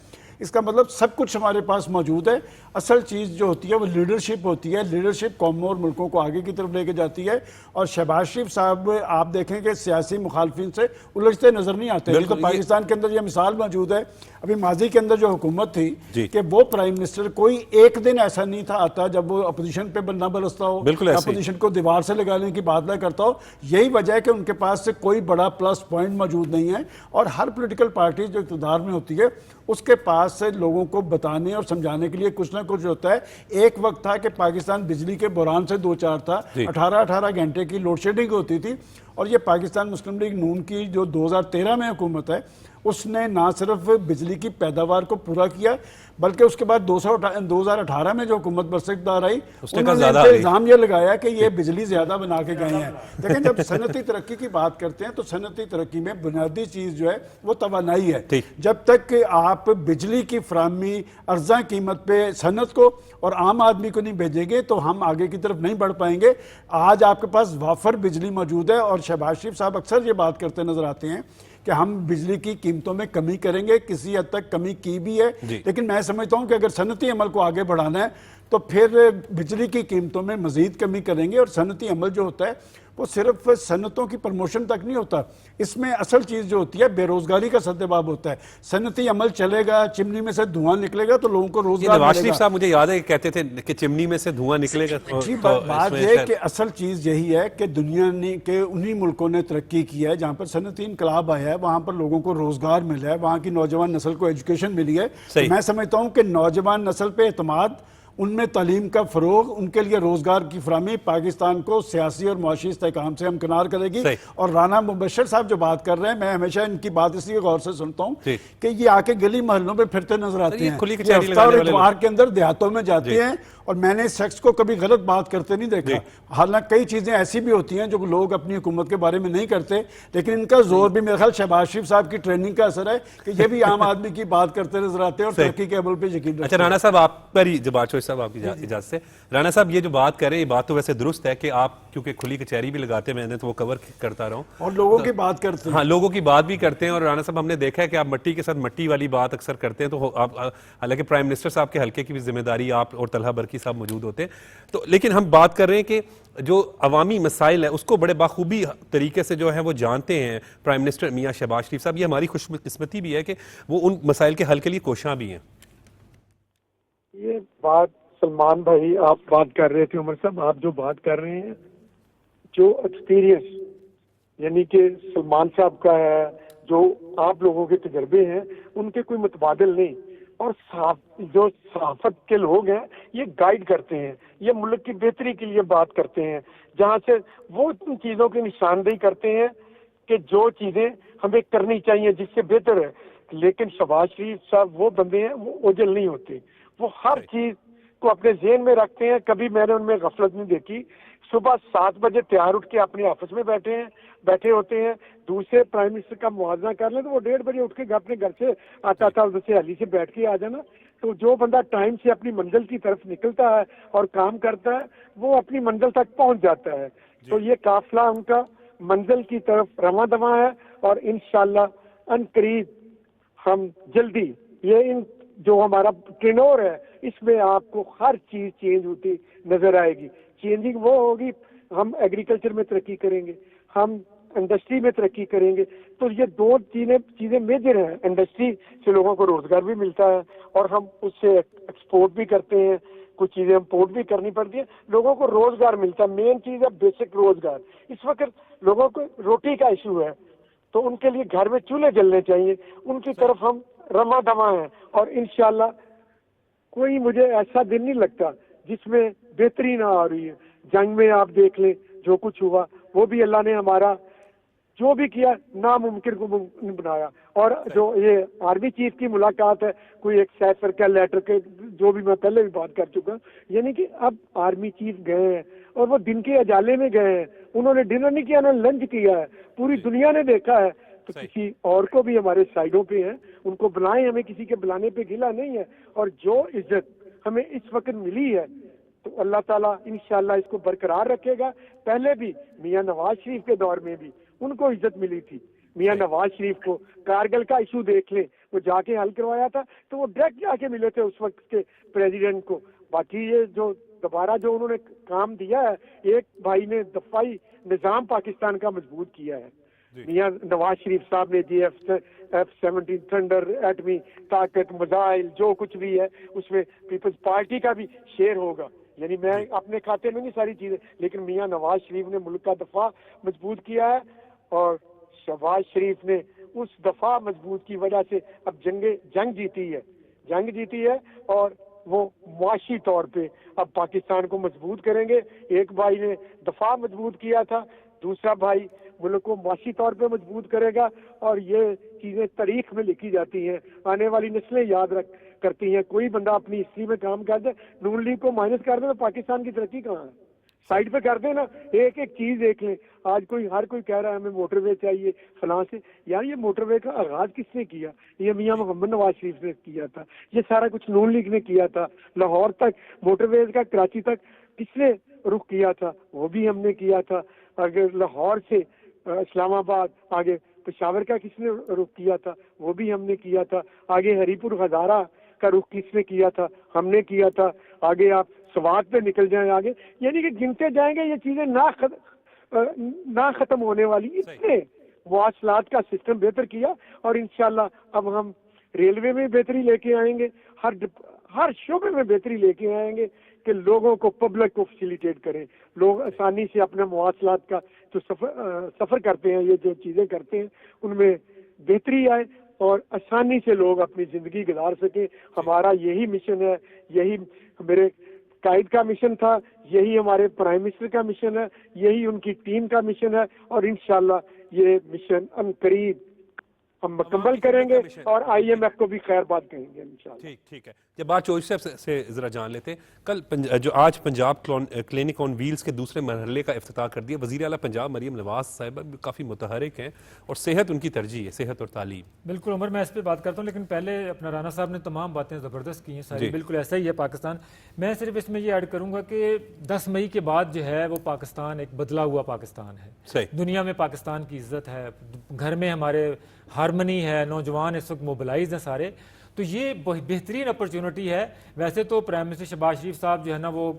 اس کا مطلب سب کچھ ہمارے پاس موجود ہے. اصل چیز جو ہوتی ہے وہ لیڈرشپ ہوتی ہے. لیڈرشپ قوموں اور ملکوں کو آگے کی طرف لے کے جاتی ہے. اور شہباز شریف صاحب آپ دیکھیں کہ سیاسی مخالفین سے الجھتے نظر نہیں آتے. تو پاکستان کے اندر یہ مثال موجود ہے, ابھی ماضی کے اندر جو حکومت تھی کہ وہ پرائم منسٹر کوئی ایک دن ایسا نہیں تھا آتا جب وہ اپوزیشن پہ نہ برستا ہو, اپوزیشن کو دیوار سے لگانے کی بات نہ کرتا ہو. یہی وجہ ہے کہ ان کے پاس سے کوئی بڑا پلس پوائنٹ موجود نہیں ہے. اور ہر پولیٹیکل پارٹی جو اقتدار میں ہوتی ہے اس کے پاس سے لوگوں کو بتانے اور سمجھانے کے لیے کچھ نہ کچھ ہوتا ہے. ایک وقت تھا کہ پاکستان بجلی کے بحران سے دو چار تھا, 18 گھنٹے کی لوڈ شیڈنگ ہوتی تھی. اور یہ پاکستان مسلم لیگ نون کی جو 2013 میں حکومت ہے اس نے نہ صرف بجلی کی پیداوار کو پورا کیا بلکہ اس کے بعد 2018 میں جو حکومت برسکدار آئی انہوں نے الزام یہ لگایا کہ یہ بجلی زیادہ بنا کے گئے ہیں. لیکن جب صنعتی ترقی کی بات کرتے ہیں تو صنعتی ترقی میں بنیادی چیز جو ہے وہ توانائی ہے. جب تک کہ آپ بجلی کی فراہمی ارزاں قیمت پہ صنعت کو اور عام آدمی کو نہیں بھیجیں گے تو ہم آگے کی طرف نہیں بڑھ پائیں گے. آج آپ کے پاس وافر بجلی موجود ہے, اور شہباز شریف صاحب اکثر یہ بات کرتے نظر آتے ہیں کہ ہم بجلی کی قیمتوں میں کمی کریں گے، کسی حد تک کمی کی بھی ہے، لیکن میں سمجھتا ہوں کہ اگر صنعتی عمل کو آگے بڑھانا ہے تو پھر بجلی کی قیمتوں میں مزید کمی کریں گے. اور صنعتی عمل جو ہوتا ہے وہ صرف صنعتوں کی پروموشن تک نہیں ہوتا، اس میں اصل چیز جو ہوتی ہے بے روزگاری کا سدباب ہوتا ہے. صنعتی عمل چلے گا، چمنی میں سے دھواں نکلے گا تو لوگوں کو روزگار نواز ملے شریف گا. صاحب مجھے یاد ہے کہ کہتے تھے کہ چمنی میں سے دھواں نکلے گا. جی بات یہ ہے کہ اصل چیز یہی ہے کہ دنیا نے کہ انہی ملکوں نے ترقی کی ہے جہاں پر صنعتی انقلاب آیا ہے، وہاں پر لوگوں کو روزگار ملا ہے، وہاں کی نوجوان نسل کو ایجوکیشن ملی ہے. تو میں سمجھتا ہوں کہ نوجوان نسل پہ اعتماد، ان میں تعلیم کا فروغ، ان کے لیے روزگار کی فراہمی پاکستان کو سیاسی اور معاشی استحکام سے ہمکنار کرے گی. اور رانا مبشر صاحب جو بات کر رہے ہیں، میں ہمیشہ ان کی بات اس لیے غور سے سنتا ہوں کہ یہ آ کے گلی محلوں پہ پھرتے نظر آتے ہیں، یہ ہفتہ اور اتوار کے اندر دیہاتوں میں جاتے ہیں، اور میں نے اس شخص کو کبھی غلط بات کرتے نہیں دیکھا. حالانکہ کئی چیزیں ایسی بھی ہوتی ہیں جو لوگ اپنی حکومت کے بارے میں نہیں کرتے، لیکن ان کا زور بھی میرے خیال شہباز شریف صاحب کی ٹریننگ کا اثر ہے کہ یہ بھی عام آدمی کی بات کرتے نظر آتے ہیں اور ترقی کے عمل پہ یقین رکھتے ہیں. اچھا رانا صاحب، آپ پر ہی جب صاحب آپ کی اجازت سے، رانا صاحب یہ جو بات کر رہے ہیں یہ بات تو ویسے درست ہے کہ آپ کیونکہ کھلی کچہری بھی لگاتے ہیں، میں نے تو وہ کور کرتا رہا ہوں اور لوگوں کی بات کرتے ہیں. ہاں، لوگوں کی بات بھی کرتے ہیں. اور رانا صاحب ہم نے دیکھا ہے کہ آپ مٹی کے ساتھ مٹی والی بات اکثر کرتے ہیں. تو آپ حالانکہ پرائم منسٹر صاحب کے حلقے کی بھی ذمہ داری آپ اور طلحہ برقی صاحب موجود ہوتے ہیں، تو لیکن ہم بات کر رہے ہیں کہ جو عوامی مسائل ہیں اس کو بڑے بخوبی طریقے سے جو ہے وہ جانتے ہیں پرائم منسٹر میاں شہباز شریف صاحب. یہ ہماری خوش قسمتی بھی ہے کہ وہ ان مسائل کے حل کے لیے کوشاں بھی ہیں. یہ بات سلمان بھائی آپ بات کر رہے تھے، عمر صاحب آپ جو بات کر رہے ہیں، جو ایکسپیرینس یعنی کہ سلمان صاحب کا ہے، جو آپ لوگوں کے تجربے ہیں ان کے کوئی متبادل نہیں. اور جو صحافت کے لوگ ہیں یہ گائیڈ کرتے ہیں، یہ ملک کی بہتری کے لیے بات کرتے ہیں، جہاں سے وہ ان چیزوں کی نشاندہی کرتے ہیں کہ جو چیزیں ہمیں کرنی چاہیے جس سے بہتر ہے. لیکن شہباز شریف صاحب وہ بندے ہیں، وہ اوجھل نہیں ہوتے، وہ ہر چیز کو اپنے ذہن میں رکھتے ہیں. کبھی میں نے ان میں غفلت نہیں دیکھی. صبح 7 بجے تیار اٹھ کے اپنے آفس میں بیٹھے ہوتے ہیں. دوسرے پرائم منسٹر کا موازنہ کر لیں تو وہ 1:30 بجے اٹھ کے اپنے گھر سے آتا تھا، ادھر سے علی سے بیٹھ کے آ جانا. تو جو بندہ ٹائم سے اپنی منزل کی طرف نکلتا ہے اور کام کرتا ہے وہ اپنی منزل تک پہنچ جاتا ہے. تو یہ قافلہ ان کا منزل کی طرف رواں دواں ہے، اور انشاءاللہ ان قریب ہم جلدی یہ جو ہمارا ٹرینور ہے اس میں آپ کو ہر چیز چینج ہوتی نظر آئے گی. چینجنگ وہ ہوگی، ہم ایگریکلچر میں ترقی کریں گے، ہم انڈسٹری میں ترقی کریں گے. تو یہ 2 چیزیں میجر ہیں. انڈسٹری سے لوگوں کو روزگار بھی ملتا ہے اور ہم اس سے ایکسپورٹ بھی کرتے ہیں، کچھ چیزیں امپورٹ بھی کرنی پڑتی ہیں، لوگوں کو روزگار ملتا ہے. مین چیز ہے بیسک روزگار. اس وقت لوگوں کو روٹی کا ایشو ہے تو ان کے لیے گھر میں چولہے جلنے چاہیے، ان کی طرف ہم رواں دواں ہیں. اور انشاءاللہ کوئی مجھے ایسا دن نہیں لگتا جس میں بہتری نہ آ رہی ہے. جنگ میں آپ دیکھ لیں جو کچھ ہوا، وہ بھی اللہ نے ہمارا جو بھی کیا ناممکن کو ممکن بنایا. اور جو یہ آرمی چیف کی ملاقات ہے، کوئی ایک سیفر کا لیٹر کے جو بھی میں پہلے بھی بات کر چکا ہوں، یعنی کہ اب آرمی چیف گئے ہیں اور وہ دن کے اجالے میں گئے ہیں، انہوں نے ڈنر نہیں کیا، انہوں نے لنچ کیا ہے، پوری دنیا نے دیکھا ہے. تو کسی اور کو بھی ہمارے سائڈوں پہ ہیں، ان کو بلائیں، ہمیں کسی کے بلانے پہ گلا نہیں ہے. اور جو عزت ہمیں اس وقت ملی ہے تو اللہ تعالیٰ انشاءاللہ اس کو برقرار رکھے گا. پہلے بھی میاں نواز شریف کے دور میں بھی ان کو عزت ملی تھی. میاں نواز شریف کو کارگل کا ایشو دیکھ لیں، وہ جا کے حل کروایا تھا تو وہ ڈائریکٹ جا کے ملے تھے اس وقت کے پریزیڈنٹ کو. باقی یہ جو دوبارہ جو انہوں نے کام دیا ہے، ایک بھائی نے دفاعی نظام پاکستان کا مضبوط کیا ہے. میاں نواز شریف صاحب نے جی F-17 تھنڈر، ایٹمی طاقت، میزائل، جو کچھ بھی ہے اس میں پیپلز پارٹی کا بھی شیئر ہوگا. یعنی میں اپنے کھاتے میں نہیں ساری چیزیں، لیکن میاں نواز شریف نے ملک کا دفاع مضبوط کیا ہے اور شہباز شریف نے اس دفاع مضبوط کی وجہ سے اب جنگ جیتی ہے اور وہ معاشی طور پہ اب پاکستان کو مضبوط کریں گے. ایک بھائی نے دفاع مضبوط کیا تھا، دوسرا بھائی ملک کو معاشی طور پہ مضبوط کرے گا. اور یہ چیزیں تاریخ میں لکھی جاتی ہیں، آنے والی نسلیں یاد کرتی ہیں. کوئی بندہ اپنی ہسٹری میں کام کر دے، نون لیگ کو مائنس کر دے تو پاکستان کی ترقی کہاں ہے؟ سائڈ پہ کر دیں نا. ایک چیز دیکھ لیں، آج ہر کوئی کہہ رہا ہے ہمیں موٹر وے چاہیے فلاں سے. یار یہ موٹر وے کا آغاز کس نے کیا؟ یہ میاں محمد نواز شریف نے کیا تھا. یہ سارا کچھ نون لیگ نے کیا تھا. لاہور تک موٹر ویز کا کراچی تک کس نے رخ کیا تھا؟ وہ بھی ہم نے کیا تھا. اگر لاہور سے اسلام آباد آگے پشاور کا کس نے رخ کیا تھا؟ وہ بھی ہم نے کیا تھا. آگے ہری پور ہزارہ کا رخ کس نے کیا تھا؟ ہم نے کیا تھا. آگے آپ سوات پہ نکل جائیں آگے, یعنی کہ گنتے جائیں گے یہ چیزیں نہ ختم ہونے والی. اتنے مواصلات کا سسٹم بہتر کیا, اور انشاءاللہ اب ہم ریلوے میں بہتری لے کے آئیں گے, ہر شعبے میں بہتری لے کے آئیں گے کہ لوگوں کو, پبلک کو فیسیلیٹیٹ کریں, لوگ آسانی سے اپنا مواصلات کا جو سفر کرتے ہیں, یہ جو چیزیں کرتے ہیں ان میں بہتری آئے اور آسانی سے لوگ اپنی زندگی گزار سکیں. ہمارا یہی مشن ہے, یہی میرے قائد کا مشن تھا, یہی ہمارے پرائم منسٹر کا مشن ہے, یہی ان کی ٹیم کا مشن ہے, اور انشاءاللہ یہ مشن عنقریب ہم مکمل کریں گے اور آئی ایم ایف کو بھی خیر بات کہیں گے انشاءاللہ. ٹھیک ہے. جب بات چوہدری صاحب سے ذرا جان لیتے ہیں, کل جو آج پنجاب کلینک آن ویلز کے دوسرے مرحلے کا افتتاح کر دیا, وزیر اعلیٰ پنجاب مریم نواز صاحبہ کافی متحرک ہیں اور صحت ان کی ترجیح ہے, صحت اور تعلیم. بالکل عمر, میں اس پہ بات کرتا ہوں, لیکن پہلے اپنا رانا صاحب نے تمام باتیں زبردست کی ہیں ساری, بالکل ایسا ہی ہے پاکستان. میں صرف اس میں یہ ایڈ کروں گا کہ 10 مئی کے بعد جو ہے وہ پاکستان ایک بدلا ہوا پاکستان ہے. دنیا میں پاکستان کی عزت ہے, گھر میں ہمارے ہارمنی ہے, نوجوان اس وقت موبلائز ہیں سارے, تو یہ بہترین اپرچونٹی ہے. ویسے تو پرائم منسٹر شہباز شریف صاحب جو ہے نا وہ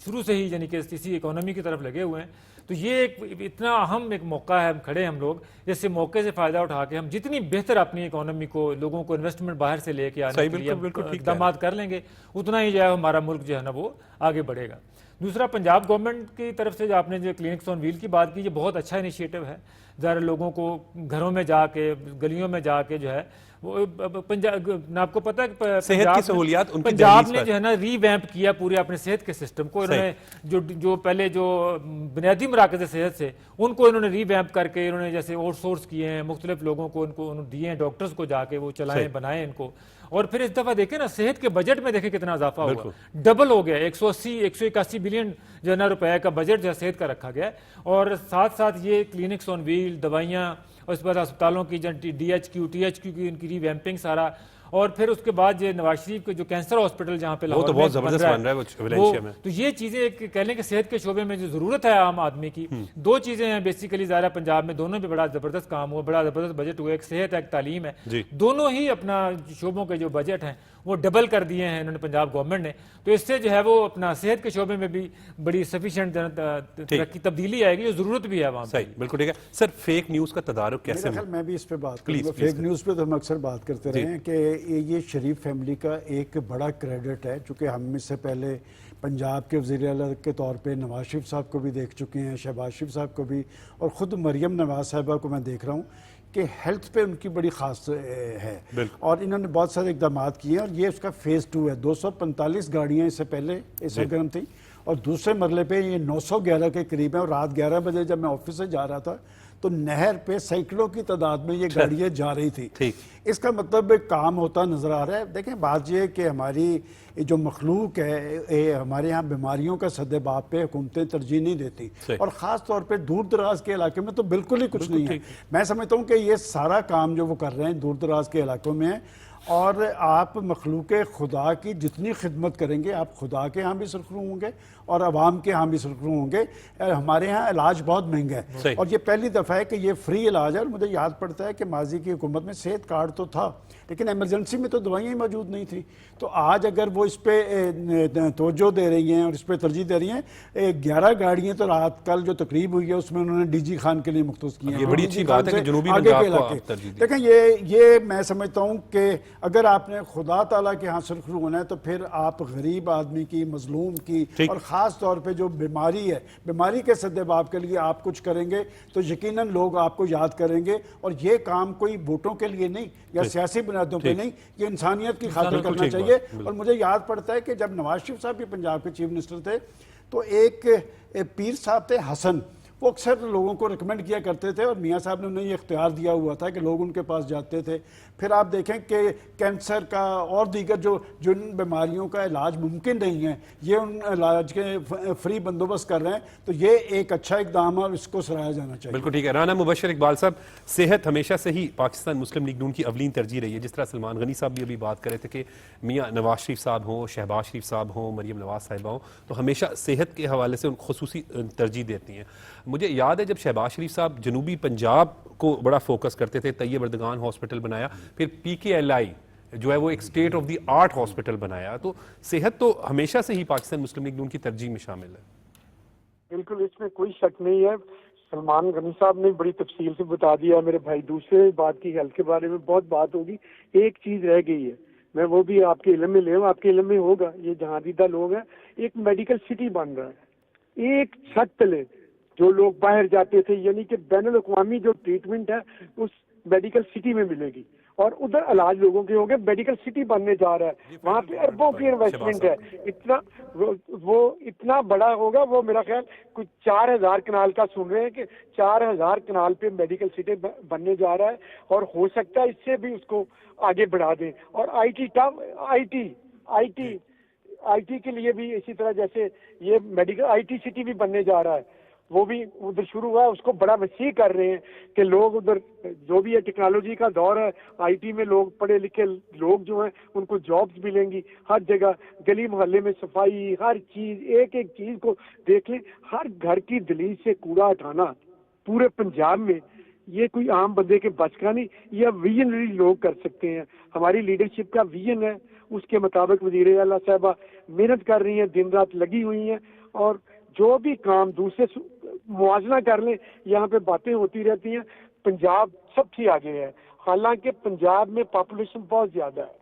شروع سے ہی یعنی کہ اسی اکانومی کی طرف لگے ہوئے ہیں, تو یہ ایک اتنا اہم ایک موقع ہے, ہم کھڑے ہیں ہم لوگ اس سے موقع سے فائدہ اٹھا کے ہم جتنی بہتر اپنی اکانومی کو, لوگوں کو انویسٹمنٹ باہر سے لے کے آنے کے لیے اقدامات کر لیں گے, اتنا ہی جو ہے ہمارا ملک جو ہے نا وہ آگے بڑھے گا. دوسرا, پنجاب گورنمنٹ کی طرف سے جو آپ نے جو کلینکس آن ویل کی بات کی, یہ بہت اچھا انیشیٹو ہے. ظاہر لوگوں کو گھروں میں جا کے, گلیوں میں جا کے جو ہے وہ آپ کو پتہ ہے صحت کی سہولیات ان کی پنجاب نے جو ہے نا ری ویمپ کیا پورے اپنے صحت کے سسٹم کو. انہوں نے جو پہلے جو بنیادی مراکز صحت سے ان کو انہوں نے ری ویمپ کر کے انہوں نے جیسے آؤٹ سورس کیے ہیں, مختلف لوگوں کو ان کو دیے ہیں, ڈاکٹرز کو جا کے وہ چلائیں بنائیں ان کو. اور پھر اس دفعہ دیکھیں نا صحت کے بجٹ میں دیکھیں کتنا اضافہ ہوا, ڈبل ہو گیا, 181 بلین جو ہے نا روپے کا بجٹ جو ہے صحت کا رکھا گیا. اور ساتھ ساتھ یہ کلینکس آن ویل, دوائیاں, اور اس کے بعد اسپتالوں کی D H Q T H Q کی ان کی ری ویمپنگ سارا, اور پھر اس کے بعد یہ نواز شریف کے جو کینسر ہاسپٹل جہاں پہ لاہور میں بن رہا ہے, تو یہ چیزیں کہہ لیں کہ صحت کے شعبے میں جو ضرورت ہے عام آدمی کی, 2 چیزیں ہیں بیسیکلی ظاہر پنجاب میں, دونوں پہ بڑا زبردست کام ہوا, بڑا زبردست بجٹ ہوا, ایک صحت ہے ایک تعلیم ہے, دونوں ہی اپنا شعبوں کے جو بجٹ ہیں وہ ڈبل کر دیے ہیں انہوں نے پنجاب گورنمنٹ نے. تو اس سے جو ہے وہ اپنا صحت کے شعبے میں بھی بڑی سفیشینٹ تبدیلی آئے گی, جو ضرورت بھی ہے عوام کی. بالکل ٹھیک ہے سر. فیک نیوز کا تدارک کیسے؟ میں بھی اس پہ بات کروں گا. فیک نیوز پہ تو ہم اکثر بات کرتے رہے ہیں کہ یہ شریف فیملی کا ایک بڑا کریڈٹ ہے, چونکہ ہم اس سے پہلے پنجاب کے وزیر اعلیٰ کے طور پہ نواز شریف صاحب کو بھی دیکھ چکے ہیں, شہباز شریف صاحب کو بھی, اور خود مریم نواز صاحبہ کو میں دیکھ رہا ہوں کہ ہیلتھ پہ ان کی بڑی خاص ہے, اور انہوں نے بہت سارے اقدامات کیے ہیں, اور یہ اس کا فیز 2 ہے. 245 گاڑیاں اس سے پہلے سرگرم تھیں, اور دوسرے مرحلے پہ یہ 911 کے قریب ہیں. اور رات 11 بجے جب میں آفس سے جا رہا تھا تو نہر پہ سینکڑوں کی تعداد میں یہ گاڑیاں جا رہی تھی. اس کا مطلب کام ہوتا نظر آ رہا ہے. دیکھیں بات یہ ہے کہ ہماری جو مخلوق ہے, ہمارے ہاں بیماریوں کا سد باب پہ حکومتیں ترجیح نہیں دیتی, اور خاص طور پہ دور دراز کے علاقے میں تو بالکل ہی کچھ نہیں ہے. میں سمجھتا ہوں کہ یہ سارا کام جو وہ کر رہے ہیں دور دراز کے علاقوں میں ہے, اور آپ مخلوق خدا کی جتنی خدمت کریں گے آپ خدا کے ہاں بھی سرخرو ہوں گے اور عوام کے ہاں بھی سرخرو ہوں گے. ہمارے ہاں علاج بہت مہنگا ہے, اور یہ پہلی دفعہ ہے کہ یہ فری علاج ہے. اور مجھے یاد پڑتا ہے کہ ماضی کی حکومت میں صحت کارڈ تو تھا, لیکن ایمرجنسی میں تو دوائیاں ہی موجود نہیں تھیں. تو آج اگر وہ اس پہ توجہ دے رہی ہیں اور اس پہ ترجیح دے رہی ہیں, 11 گاڑیاں تو رات کل جو تقریب ہوئی ہے اس میں انہوں نے ڈی جی خان کے لیے مختص کی ہیں. یہ بڑی اچھی بات ہے کہ جنوبی پنجاب کو آپ ترجیح دیں. دیکھیں یہ میں سمجھتا ہوں کہ اگر آپ نے خدا تعالیٰ کے ہاں سرخرو ہونا ہے تو پھر آپ غریب آدمی کی, مظلوم کی, اور خاص طور پہ جو بیماری ہے, بیماری کے سد باب کے لیے آپ کچھ کریں گے تو یقیناً لوگ آپ کو یاد کریں گے. اور یہ کام کوئی ووٹوں کے لیے نہیں یا سیاسی بنیادوں پہ نہیں, یہ انسانیت کی خاطر کرنا چاہیے. اور مجھے یاد پڑتا ہے کہ جب نواز شریف صاحب بھی پنجاب کے چیف منسٹر تھے تو ایک پیر صاحب تھے حسن, وہ اکثر لوگوں کو ریکمینڈ کیا کرتے تھے, اور میاں صاحب نے انہیں یہ اختیار دیا ہوا تھا کہ لوگ ان کے پاس جاتے تھے. پھر آپ دیکھیں کہ کینسر کا اور دیگر جن بیماریوں کا علاج ممکن نہیں ہے یہ ان علاج کے فری بندوبست کر رہے ہیں. تو یہ ایک اچھا اقدام ہے اور اس کو سراہا جانا چاہیے. بالکل ٹھیک ہے. رانا مبشر اقبال صاحب, صحت ہمیشہ سے ہی پاکستان مسلم لیگ نون کی اولین ترجیح رہی ہے. جس طرح سلمان غنی صاحب بھی ابھی بات کر رہے تھے کہ میاں نواز شریف صاحب ہوں, شہباز شریف صاحب ہوں, مریم نواز صاحبہ ہوں, تو ہمیشہ صحت کے حوالے سے ان خصوصی ترجیح دیتی ہیں. مجھے یاد ہے جب شہباز شریف صاحب جنوبی پنجاب کو بڑا فوکس کرتے تھے, طیب اردگان ہاسپٹل بنایا, پھر PKLI جو ہے وہ ایک state of the art hospital بنایا. تو صحت تو ہمیشہ سے ہی پاکستان مسلم لیگ نون کی ترجیح میں شامل ہے. بالکل, اس میں کوئی شک نہیں ہے. سلمان غنی صاحب نے بڑی تفصیل سے بتا دیا میرے بھائی. دوسرے بات کی ہیلتھ کے بارے میں بہت بات ہوگی, ایک چیز رہ گئی ہے, میں وہ بھی آپ کے علم میں لے ہوں, آپ کے علم میں ہوگا. یہ جہاں دیدہ لوگ ہیں, ایک میڈیکل سٹی بن رہا ہے ایک چھت تلے. جو لوگ باہر جاتے تھے, یعنی کہ بین الاقوامی جو ٹریٹمنٹ ہے اس میڈیکل سٹی میں ملے گی, اور ادھر علاج لوگوں کے ہو گئے. میڈیکل سٹی بننے جا رہا ہے, وہاں پہ اربوں کی انویسٹمنٹ ہے. اتنا وہ اتنا بڑا ہوگا. وہ میرا خیال کچھ 4000 کنال کا سن رہے ہیں کہ 4000 کنال پہ میڈیکل سٹی بننے جا رہا ہے, اور ہو سکتا ہے اس سے بھی اس کو آگے بڑھا دیں. اور آئی ٹی کے لیے بھی اسی طرح, جیسے یہ میڈیکل IT سٹی بھی بننے جا رہا ہے, وہ بھی ادھر شروع ہوا ہے, اس کو بڑا وسیع کر رہے ہیں کہ لوگ ادھر جو بھی ہے ٹیکنالوجی کا دور ہے, IT میں لوگ پڑھے لکھے لوگ جو ہیں ان کو جابز ملیں گی ہر جگہ. گلی محلے میں صفائی, ہر چیز, ایک ایک چیز کو دیکھ لیں. ہر گھر کی دہلیز سے کوڑا اٹھانا پورے پنجاب میں, یہ کوئی عام بندے کے بچ کا نہیں, یہ ویژنری لوگ کر سکتے ہیں. ہماری لیڈرشپ کا ویژن ہے, اس کے مطابق وزیر اعلیٰ صاحبہ محنت کر رہی ہیں, دن رات لگی ہوئی ہیں. اور جو بھی کام دوسرے موازنہ کر لیں, یہاں پہ باتیں ہوتی رہتی ہیں. پنجاب سب سے آگے ہے, حالانکہ پنجاب میں پاپولیشن بہت زیادہ ہے.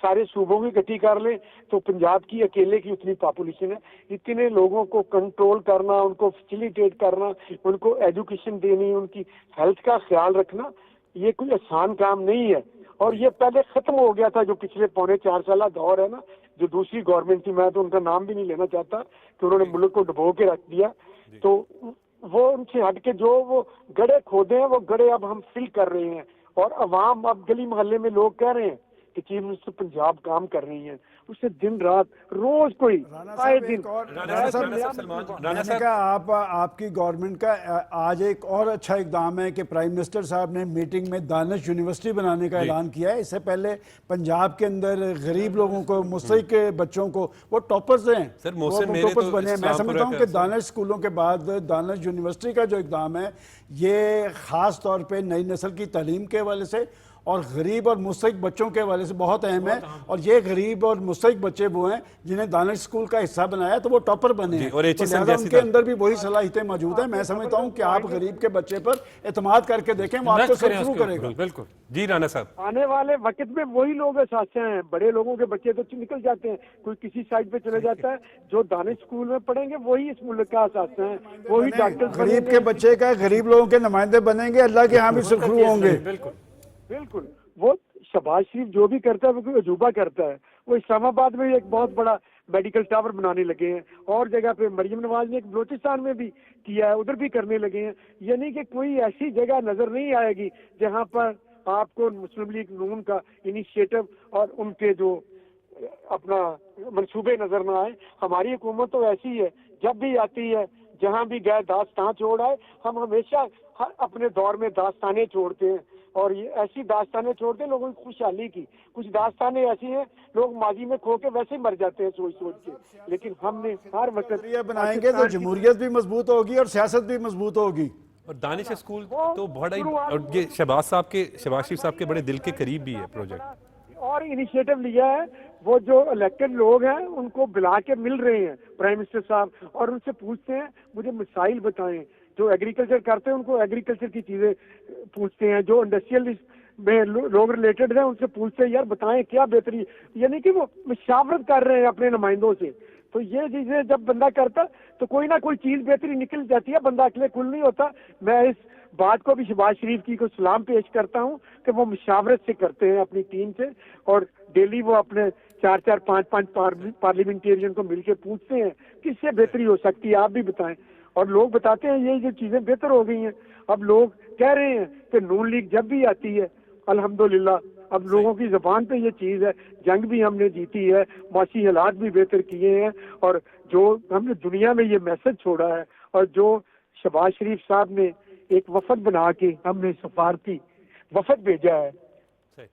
سارے صوبوں کی اکٹھی کر لیں تو پنجاب کی اکیلے کی اتنی پاپولیشن ہے. اتنے لوگوں کو کنٹرول کرنا, ان کو فیسیلیٹیٹ کرنا, ان کو ایجوکیشن دینی, ان کی ہیلتھ کا خیال رکھنا, یہ کوئی آسان کام نہیں ہے. اور یہ پہلے ختم ہو گیا تھا, جو پچھلے 4.25 سالہ دور ہے نا, جو دوسری گورنمنٹ تھی, میں تو ان کا نام بھی نہیں لینا چاہتا کہ انہوں نے ملک کو ڈبو کے رکھ دیا. تو وہ ان سے ہٹ کے جو وہ گڑھے کھودے ہیں, وہ گڑھے اب ہم فل کر رہے ہیں. اور عوام اب گلی محلے میں لوگ کہہ رہے ہیں کہ چیف منسٹر پنجاب کام کر رہی ہیں, اس سے دن رات روز کوئی آئے دن. میں نے کہا آپ کی گورنمنٹ کا آج ایک اور اچھا اقدام ہے کہ پرائم منسٹر صاحب نے میٹنگ میں دانش یونیورسٹی بنانے کا اعلان کیا ہے. اس سے پہلے پنجاب کے اندر غریب لوگوں کو, مستحق بچوں کو, وہ ٹاپرز ہیں, وہ ٹاپرز بنے ہیں. میں سمجھتا ہوں کہ دانش اسکولوں کے بعد دانش یونیورسٹی کا جو اقدام ہے یہ خاص طور پہ نئی نسل کی تعلیم کے حوالے سے اور غریب اور مستحق بچوں کے حوالے سے بہت اہم ہے. اور یہ غریب اور مستحق بچے وہ ہیں جنہیں دانش اسکول کا حصہ بنایا تو وہ ٹاپر بنے ہیں, تو لہٰذا ان کے اندر بھی وہی صلاحیتیں موجود ہیں. میں سمجھتا ہوں کہ آپ غریب کے بچے پر اعتماد کر کے دیکھیں, وہ آپ کو سرخرو کرے گا. بالکل. جی رانا صاحب, آنے والے وقت میں وہی لوگ اثاثے ہیں. بڑے لوگوں کے بچے تو نکل جاتے ہیں, کوئی کسی سائڈ پہ چلے جاتا ہے. جو دانش اسکول میں پڑھیں گے وہی اس ملک کا اثاثے ہیں, وہی ڈاکٹر. غریب کے بچے کا غریب لوگوں کے نمائندے بنیں گے, اللہ کے یہاں بھی سرخرو ہوں گے. بالکل. وہ شہباز شریف جو بھی کرتا ہے وہ کوئی عجوبہ کرتا ہے. وہ اسلام آباد میں ایک بہت بڑا میڈیکل ٹاور بنانے لگے ہیں, اور جگہ پہ مریم نواز نے ایک بلوچستان میں بھی کیا ہے, ادھر بھی کرنے لگے ہیں. یعنی کہ کوئی ایسی جگہ نظر نہیں آئے گی جہاں پر آپ کو مسلم لیگ نون کا انیشیٹو اور ان کے جو اپنا منصوبے نظر نہ آئے. ہماری حکومت تو ایسی ہے, جب بھی آتی ہے جہاں بھی گئے داستان چھوڑ آئے. ہم ہمیشہ اپنے دور میں داستانیں چھوڑتے ہیں, اور یہ ایسی داستانیں چھوڑتے ہیں لوگوں کی خوشحالی کی. کچھ داستانیں ایسی ہیں لوگ ماضی میں کھو کے ویسے ہی مر جاتے ہیں سوچ سوچ کے. لیکن ہم نے ہر وقت یہ بنائیں گے تو جمہوریت بھی مضبوط ہوگی اور سیاست بھی مضبوط ہوگی. اور دانش اسکول تو بڑا ہی, اور یہ شہباز شریف صاحب کے بڑے دل کے قریب بھی ہے پروجیکٹ. اور انیشیٹو لیا ہے, وہ جو الیکٹڈ لوگ ہیں ان کو بلا کے مل رہے ہیں پرائم منسٹر صاحب, اور ان سے پوچھتے ہیں مجھے مسائل بتائیں. جو ایگریکلچر کرتے ہیں ان کو ایگریکلچر کی چیزیں پوچھتے ہیں. جو انڈسٹریل میں لوگ ریلیٹڈ ہیں ان سے پوچھتے ہیں یار بتائیں کیا بہتری. یعنی کہ وہ مشاورت کر رہے ہیں اپنے نمائندوں سے. تو یہ چیزیں جب بندہ کرتا تو کوئی نہ کوئی چیز بہتری نکل جاتی ہے. بندہ اکیلے کل نہیں ہوتا. میں اس بات کو بھی شہباز شریف کی کو سلام پیش کرتا ہوں کہ وہ مشاورت سے کرتے ہیں اپنی ٹیم سے, اور ڈیلی وہ اپنے 4 5 پارلیمنٹیرین کو مل کے پوچھتے ہیں کس سے بہتری ہو سکتی ہے, آپ بھی بتائیں. اور لوگ بتاتے ہیں یہ چیزیں بہتر ہو گئی ہیں. اب لوگ کہہ رہے ہیں کہ نون لیگ جب بھی آتی ہے الحمدللہ اب لوگوں کی زبان پہ یہ چیز ہے, جنگ بھی ہم نے جیتی ہے, معاشی حالات بھی بہتر کیے ہیں, اور جو ہم نے دنیا میں یہ میسج چھوڑا ہے, اور جو شہباز شریف صاحب نے ایک وفد بنا کے ہم نے سفارتی وفد بھیجا ہے